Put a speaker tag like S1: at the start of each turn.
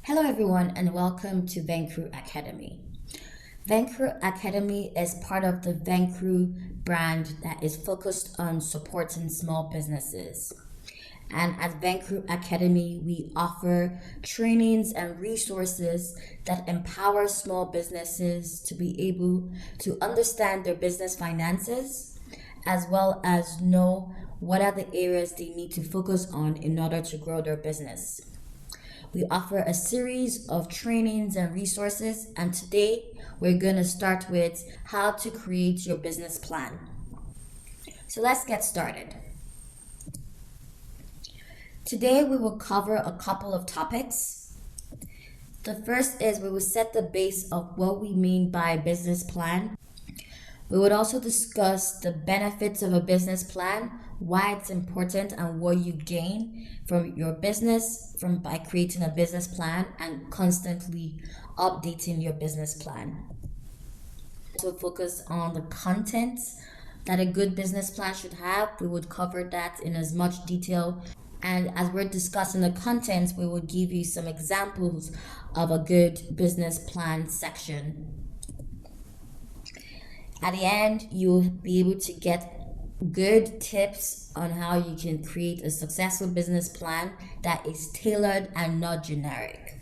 S1: Hello everyone and welcome to Vencru Academy. Vencru Academy is part of the Vencru brand that is focused on supporting small businesses. And at Vencru Academy, we offer trainings and resources that empower small businesses to be able to understand their business finances, as well as know what are the areas they need to focus on in order to grow their business. We offer a series of trainings and resources, and today we're going to start with how to create your business plan. So let's get started. Today we will cover a couple of topics. The first is we will set the base of what we mean by business plan. We would also discuss the benefits of a business plan, why it's important, and what you gain from your business by creating a business plan and constantly updating your business plan. So focus on the content that a good business plan should have. We would cover that in as much detail. And as we're discussing the content, we will give you some examples of a good business plan section. At the end, you'll be able to get good tips on how you can create a successful business plan that is tailored and not generic.